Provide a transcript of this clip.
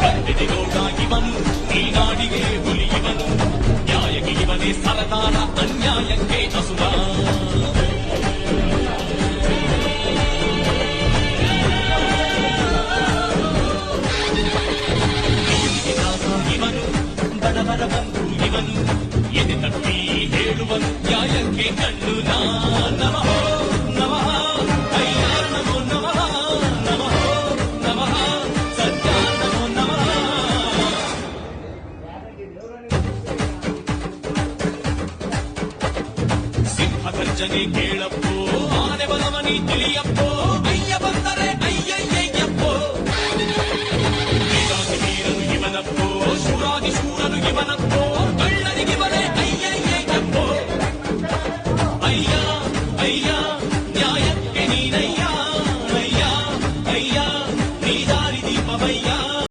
ಗಂಟೆದಿಗೋಗ ಇವನು ಈ ನಾಡಿಗೆ ಹುಲಿ ಇವನು ನ್ಯಾಯಕ್ಕೆ ಇವನೇ ಸರದಾರ ಅನ್ಯಾಯಕ್ಕೆ ಅಸುರ ಇವನು ಬಡವರ ಬಂಧು ಇವನು ಎದೆ ತಟ್ಟಿ ಹೇಳುವನು ನ್ಯಾಯಕ್ಕೆ ಕಣ್ಣು ನಮಃ ನಮಃ ಅಯ್ಯ ನಮೋ ನಮಃ ನಮಃ ನಮಃ ಸತ್ಯ ನಮೋ ನಮಃ ಸಿಂಹ ಗರ್ಜನೆ ಕೇಳಪ್ಪೋ ಆನೆ ಬಲವನಿ ತಿಳಿಯಪ್ಪೋ ಅಯ್ಯ ಬಂದರೆ ಅಯ್ಯಯ್ಯಯ್ಯಪ್ಪೋ ವೀರಾದಿ ವೀರನು ಇವನಪ್ಪೋ ಶೂರಾದಿ ಶೂರನು ಇವನಪ್ಪೋ